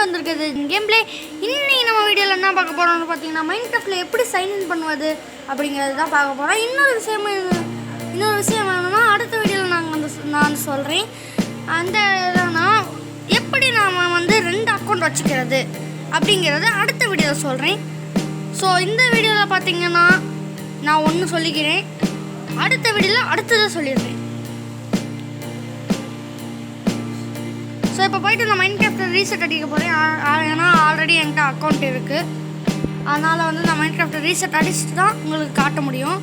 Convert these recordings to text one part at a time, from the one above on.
வந்திருக்குது game play. இன்னைக்கு நம்ம வீடியோவில் என்ன பார்க்க போகிறோம்னு பார்த்தீங்கன்னா, மைன்கிராஃப்டில் எப்படி சைன்இன் பண்ணுவது அப்படிங்கிறது தான் பார்க்க போகிறோம். இன்னொரு விஷயம் வேணும்னா அடுத்த வீடியோவில் நான் சொல்கிறேன். அந்த இதனா எப்படி நாம் வந்து 2 அக்கௌண்ட் வச்சுக்கிறது அப்படிங்கிறத அடுத்த வீடியோவில் சொல்கிறேன். ஸோ இந்த வீடியோவில் பார்த்தீங்கன்னா நான் ஒன்று சொல்லிக்கிறேன், அடுத்த வீடியோவில் அடுத்ததை சொல்லிடுறேன். ஸோ இப்போ போய்ட்டு நான் மைன்கிராஃப்டில் ரீசெட் அடிக்க போகிறேன். ஏன்னா ஆல்ரெடி என்கிட்ட அக்கௌண்ட் இருக்குது. அதனால் வந்து நான் மைன்கிராஃப்டில் ரீசெட் அடிச்சுட்டு தான் உங்களுக்கு காட்ட முடியும்.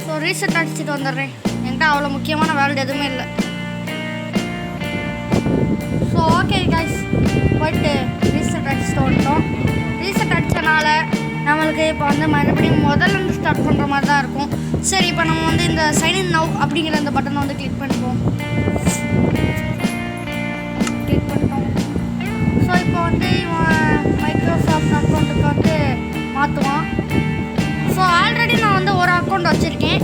ஸோ ரீசெட் அடிச்சுட்டு வந்துடுறேன். என்கிட்ட அவ்வளோ முக்கியமான வேல்டு எதுவுமே இல்லை. ஸோ ஓகே கைஸ், போய்ட்டு ரீசெட் அடிச்சுட்டு வந்துட்டோம். ரீசெட் அடித்தனால நம்மளுக்கு இப்போ வந்து மறுபடியும் முதல்லேருந்து ஸ்டார்ட் பண்ணுற மாதிரி தான் இருக்கும். சரி, இப்போ நம்ம வந்து இந்த சைன்இன் நவ் அப்படிங்கிற அந்த பட்டனை வந்து கிளிக் பண்ணிப்போம். ஸோ இப்போ வந்து இவன் மைக்ரோசாஃப்ட் அக்கௌண்ட்டுக்கு வந்து மாற்றுவான். ஸோ ஆல்ரெடி நான் வந்து ஒரு அக்கௌண்ட் வச்சுருக்கேன்.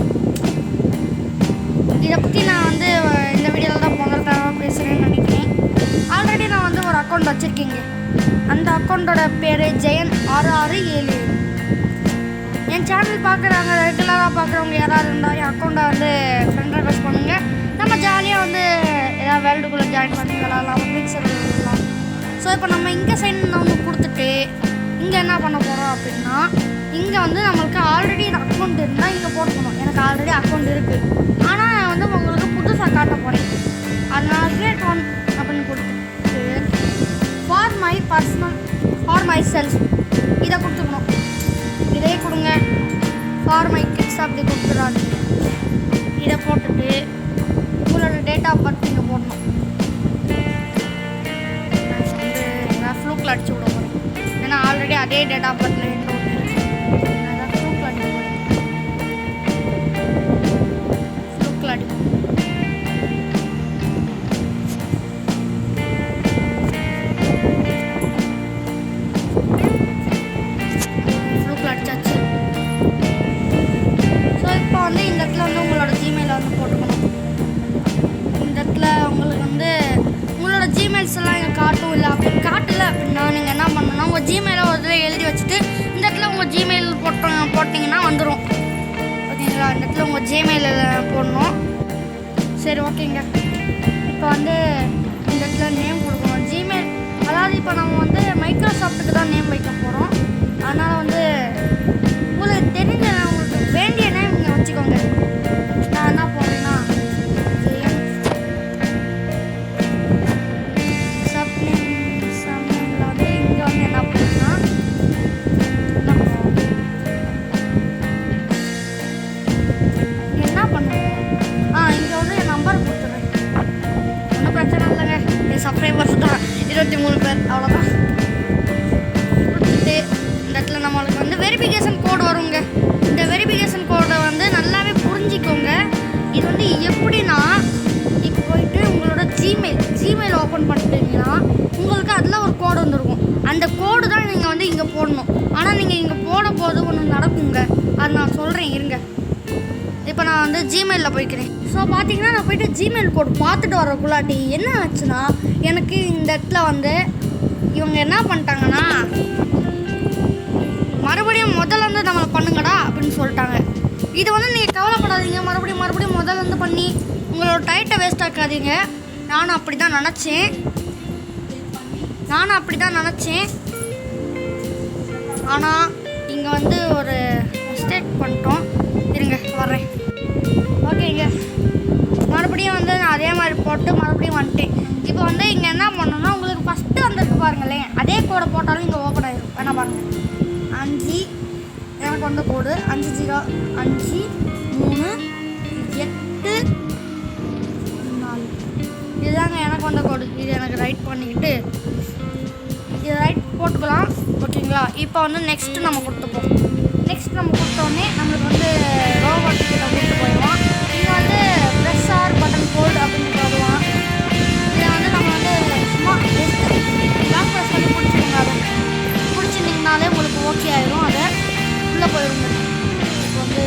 இதை பற்றி நான் வந்து இந்த வீடியோவில் தான் முதல் தடவை பேசுகிறேன்னு நினைக்கிறேன். ஆல்ரெடி நான் வந்து ஒரு அக்கௌண்ட் வச்சுருக்கேங்க. அந்த அக்கௌண்ட்டோட பேர் ஜெயன் 6677. என் சேனல் பார்க்குறாங்க, ரெகுலராக பார்க்குறவங்க யாராவது இருந்தால் என் அக்கௌண்ட்டை வந்து ஃப்ரெண்ட் ரெக்வெஸ்ட் பண்ணுங்கள். நம்ம ஜாலியாக வந்து ஏதாவது வேர்ல்டுக்குள்ளே ஜாயின் பண்ணி விளாட்லாம், மிக்சர் விளாட்லாம். ஸோ இப்போ நம்ம இங்கே சைன் வந்து கொடுத்துட்டு இங்கே என்ன பண்ண போகிறோம் அப்படின்னா, இங்கே வந்து நம்மளுக்கு ஆல்ரெடி அக்கௌண்ட் இருந்தால் இங்கே போட்டுக்கணும். எனக்கு ஆல்ரெடி அக்கௌண்ட் இருக்குது, ஆனால் வந்து உங்களுக்கு புதுசாக காட்ட போகிறேன். அதனால் கிரியேட் ஒன் அப்படின்னு கொடுத்துட்டு for my personal for my self இதை கொடுத்துக்கணும். இதே கொடுங்க. ஃபார் மை கிட்ஸ் அப்படி கொடுத்துடாது. இதை போட்டுட்டு உங்களோட டேட் ஆஃப் பர்த் இங்கே போடணும். நான் ஃப்ளூக்கில் அடிச்சு விட போகிறேன். ஏன்னா ஆல்ரெடி அதே டேட் ஆஃப் பர்த்தில் எந்த ஒன்று அதான் ஃப்ளூக்கில் அடிக்க போகிறேன். ஃப்ளூக்கில் அடிக்கும். ஃப்ளூக்கில் அடிச்சாச்சு. ஸோ இப்போ வந்து இந்த இடத்துல வந்து உங்களோட ஜிமெயிலை வந்து போட்டுக்கணும். இந்த இடத்துல உங்களுக்கு வந்து உங்களோட ஜிமெயில்ஸ் எல்லாம் இங்கே காட்டும். இல்லை அப்படி காட்டலை அப்படின்னா நீங்கள் என்ன பண்ணணும்னா உங்கள் ஜிமெயிலை ஒரு இதில் எழுதி வச்சுட்டு இந்த இடத்துல உங்கள் ஜிமெயில் போட்டிங்கன்னா வந்துடும். ஓகேங்களா? இந்த இடத்துல உங்கள் ஜிமெயிலில் போடணும். சரி ஓகேங்க. இப்போ வந்து இந்த இடத்துல நேம் கொடுக்கணும். ஜிமெயில் அதாவது இப்போ நம்ம வந்து மைக்ரோசாஃப்ட்டுக்கு தான் நேம் வைக்க போகிறோம். அதனால் வந்து உங்களுக்கு தெரிஞ்ச உங்களுக்கு வேண்டிய நேம் நீங்கள் வச்சுக்கோங்க. நான் என்ன போடுறேன்னா சப்நேமில் வந்து இங்கே வந்து என்ன பண்ணுறேன்னா என்ன பண்ணுவோம், இங்கே வந்து என் நம்பர் கொடுத்துருவேன். ஒன்றும் பிரச்சனை இல்லைங்க. என் சப்ஸ்கிரைபர்ஸ் தான் 23 பேர், அவ்வளோதான். கொடுத்துட்டு இந்த இடத்துல நம்மளுக்கு வந்து வெரிஃபிகேஷன் கோடு வருங்க. இந்த வெரிஃபிகேஷன் கோடை வந்து நல்லாவே புரிஞ்சிக்கோங்க. இது வந்து எப்படின்னா, இப்போ போயிட்டு உங்களோட ஜிமெயில் ஓப்பன் பண்ணிட்டீங்கன்னா உங்களுக்கு அதில் ஒரு கோடு வந்துருக்கும். அந்த கோடு தான் நீங்கள் வந்து இங்கே போடணும். ஆனால் நீங்கள் இங்கே போடும்போது ஒன்று நடக்குங்க. அது நான் சொல்கிறேன், இருங்க. இப்போ நான் வந்து ஜிமெயிலில் போய்க்கிறேன். ஸோ பார்த்தீங்கன்னா நான் போய்ட்டு ஜிமெயில் கோடு பார்த்துட்டு வரக்குள்ளாட்டி என்ன ஆச்சுன்னா, எனக்கு இந்த இடத்துல வந்து இவங்க என்ன பண்ணிட்டாங்கன்னா, மறுபடியும் முதல்லேருந்து நம்மளை பண்ணுங்கடா அப்படின்னு சொல்லிட்டாங்க. இது வந்து நீங்கள் கவலைப்படாதீங்க. மறுபடியும் முதல்லேருந்து பண்ணி உங்களோட டைட்டை வேஸ்ட் ஆக்காதீங்க. நானும் அப்படி தான் நினச்சேன். ஆனால் இங்கே வந்து ஒரு மிஸ்டேக் பண்ணிட்டோம். இருங்க வர்றேன். ஓகேங்க. மறுபடியும் வந்து நான் அதே மாதிரி போட்டு மறுபடியும் வந்துட்டேன். இப்போ வந்து இங்கே என்ன பண்ணணும்னா, உங்களுக்கு ஃபஸ்ட்டு வந்துருக்கு பாருங்களேன், அதே கோடை போட்டாலும் இங்கே ஓப்பன் ஆகிடும். வேணா பாருங்கள். 5 எனக்கு வந்த கோடு 505384 இதுதாங்க எனக்கு வந்த கோடு. இது எனக்கு ரைட் பண்ணிக்கிட்டு இது ரைட் போட்டுக்கலாம். ஓகேங்களா? இப்போ வந்து நெக்ஸ்ட்டு நம்ம கொடுத்துப்போம். நெக்ஸ்ட் நம்ம கொடுத்தோடனே நம்மளுக்கு வந்து ரோபோட் கிட்ட கூப்பிட்டு போயிடுவோம். இங்கே வந்து ப்ரெஸ் ஆர் பட்டன் கோல்டு அப்படின்னு போடுவான். இதை வந்து நம்ம வந்து சும்மா லாக் ப்ரெஸ் பண்ணி பிடிச்சிருந்தீங்கனாலே உங்களுக்கு ஓகே ஆயிடும். அதை உள்ளே போயிடுங்க. இப்போ வந்து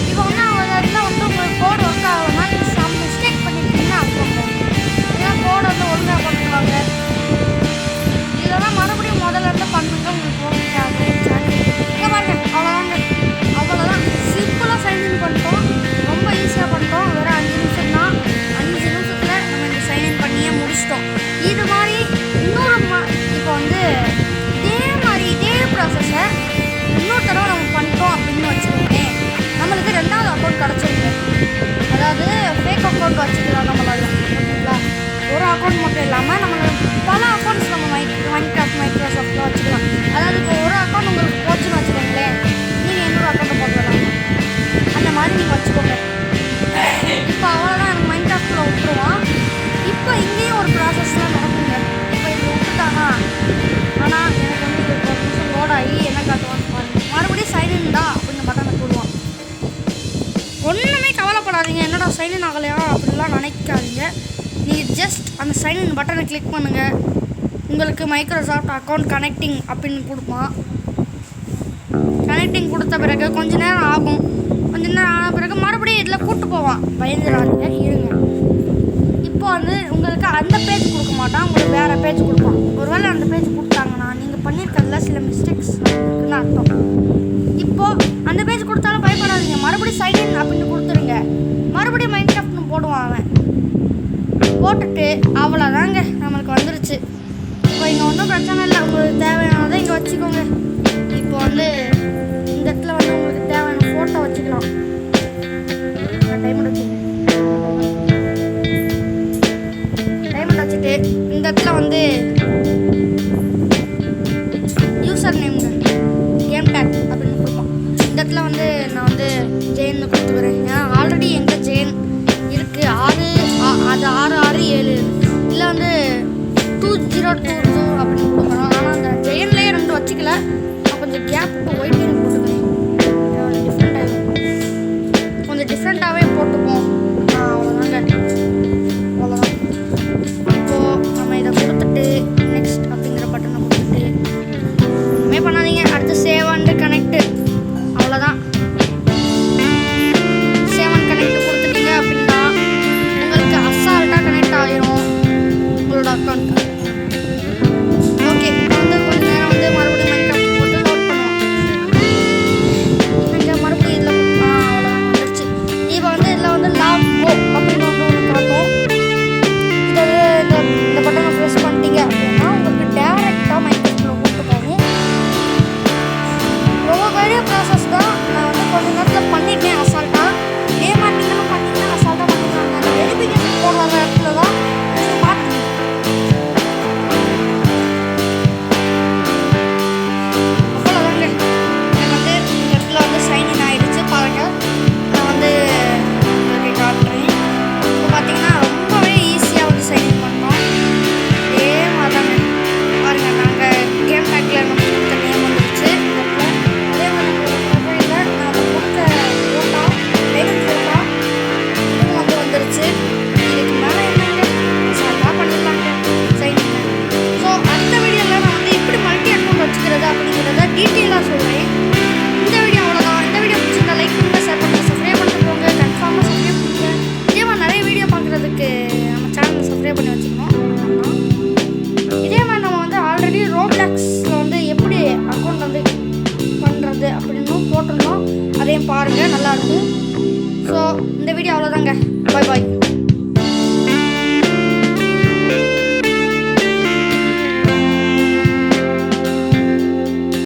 இப்போ வந்து அவங்க இடத்துல வந்து உங்களுக்கு கோடு ஒர்க் ஆகணும்னா நீங்கள் மிஸ்டேக் பண்ணிட்டீங்கன்னா அப்போ சைன்இன் ஆகலையா அப்படிலாம் நினைக்காதீங்க. நீங்கள் ஜஸ்ட் அந்த சைன்இன் பட்டனை கிளிக் பண்ணுங்கள். உங்களுக்கு மைக்ரோசாஃப்ட் அக்கௌண்ட் கனெக்டிங் அப்படின்னு கொடுப்பான். கனெக்டிங் கொடுத்த பிறகு கொஞ்ச நேரம் ஆகும். கொஞ்ச நேரம் ஆன பிறகு மறுபடியும் இதில் கூப்பிட்டு போவான். பயந்துடாதீங்க, இருங்க. இப்போ வந்து உங்களுக்கு அந்த பேஜ் கொடுக்க மாட்டான், உங்களுக்கு வேறு பேஜ் கொடுப்பான். ஒருவேளை அந்த பேஜ் கொடுத்தாங்கன்னா நீங்கள் பண்ணியிருக்கிறதுல சில மிஸ்டேக்ஸ் இருக்குன்னு அர்த்தம். இப்போது அந்த பேஜ் கொடுத்தாலும் பயப்படாதீங்க, மறுபடியும் சைன்இன் அப்படின்னு கொடுத்துருங்க. மறுபடியும் மைன்கிராஃப்ட்னு போடுவான் அவன். போட்டுட்டு அவ்வளோதாங்க, நம்மளுக்கு வந்துருச்சு. இப்போ இங்கே ஒன்றும் பிரச்சனை இல்லை, உங்களுக்கு தேவையானதை இங்கே வச்சுக்கோங்க. இப்போ வந்து இந்த இடத்துல வந்து உங்களுக்கு தேவையான ஃபோட்டோ வச்சுக்கலாம். டைமண்ட் வச்சுட்டு இந்த இடத்துல வந்து யூசர் நேம்ங்க கேம் டேக் அப்படின்னு கொடுப்போம். இந்த இடத்துல வந்து நான் வந்து ஜெயின் கொடுத்துக்கிறேன். ஏன்னா ஆல்ரெடி எங்கள் ஜெயின் இருக்குது. அது 667 இல்லை வந்து 2022 அப்படின்னு கொடுக்குறோம். ஆனால் அந்த ஜெயின்லேயே 2 வச்சுக்கல. நான் கொஞ்சம் கேப் விட்டு ஒயிட் ஜெயின் போட்டுக்கிறேன். கொஞ்சம் டிஃப்ரெண்ட்டாகவே போட்டுப்போம். அவ்வளோதாங்க, அவ்வளோதான். இப்போது நம்ம இதை கொடுத்துட்டு நெக்ஸ்ட் அப்படிங்கிற பட்டனை கொடுத்துட்டு ஒன்றுமே பண்ணாதீங்க. அடுத்து சேவ் அண்ட் கனெக்ட், அவ்வளோதான். சேவ் அண்ட் கனெக்ட் கொடுத்துட்டீங்க அப்படின்னா உங்களுக்கு அசால்ட்டாக கனெக்ட் ஆகிரும் உங்களோட அக்கௌண்ட். ஓகே, வந்து கொஞ்ச நேரம் வந்து மறுபடியும் மைன்கிராஃப்ட் போட்டு லோட் பண்ணுவோம். இங்கே மறுபடியும் இதில் அவ்வளோதான் வந்துருச்சு. இப்போ வந்து இதில் வந்து லாக் கோ அப்படின்னு வந்து ஒன்று காட்டும். இதை இந்த பட்டனை ப்ரெஸ் பண்ணிட்டீங்க அப்படின்னா உங்களுக்கு டேரெக்டாக மைன்கிராஃப்ட்டில் கூப்பிட்டு போகும். ரொம்ப பெரிய ப்ராசஸ் தான். நான் வந்து கொஞ்ச நேரத்தில் பண்ணிட்டேன் அசால்ட்டாக. இதே மாதிரி நீங்களும் பண்ணிங்கன்னா அசால்ட்டாக பண்ணிக்கலாம். அந்த வெரிஃபிகேஷன் போடுற இடத்துல தான் நீங்கள் மாட்டீங்க. அவ்வளோதாங்க, எனக்கு வந்து இந்த இடத்துல வந்து சைன்இன் ஆகிடுச்சு பாருங்கள். நான் வந்து உங்களுக்கு காட்டுறேன். இப்போ பார்த்தீங்கன்னா ரொம்பவே ஈஸியாக வந்து சைன்இன் பண்ணோம். இதே மாதிரிதாங்க பாருங்கள். நாங்கள் கேம் பேக்கில் நம்ம கொடுத்த நேம் வந்துருச்சு. அதே மாதிரி நம்மளோட ப்ரொஃபைலில் நம்ம கொடுத்த ஃபோட்டோ டைமண்ட் ஃபோட்டோ இதுவும் வந்து வந்துருச்சு. இதுக்கு மேலே என்னங்க அசால்ட்டாக பண்ணிடலாங்க சைன்இன். ஸோ அடுத்த வீடியோவில் நான் வந்து எப்படி மல்டி அக்கௌண்ட் வச்சுக்கிறது அப்படிங்கிறத டீட்டெயிலாக சொல்கிறேன். இந்த வீடியோ அவ்வளோதான். இந்த வீடியோ பிடிச்சிருந்தா லைக் பண்ணுங்கள், ஷேர் பண்ணுங்கள், சப்ஸ்கிரைப் பண்ணிட்டு போங்க. கன்ஃபார்மாக சப்ஸ்கிரைப் பண்ணுங்கள். இதே மாதிரி நிறைய வீடியோ பார்க்குறதுக்கு நம்ம சேனலை சப்ஸ்கிரைப் பண்ணி வச்சுக்கணும். இதே மாதிரி நம்ம வந்து ஆல்ரெடி ரோப்ளாக்ஸில் வந்து எப்படி அக்கௌண்ட் வந்து பண்ணுறது அப்படின்னு போட்டிருந்தோம். அதையும் பாருங்கள், நல்லாயிருக்கும். ஸோ இந்த வீடியோ அவ்வளோதாங்க. பாய் பாய்.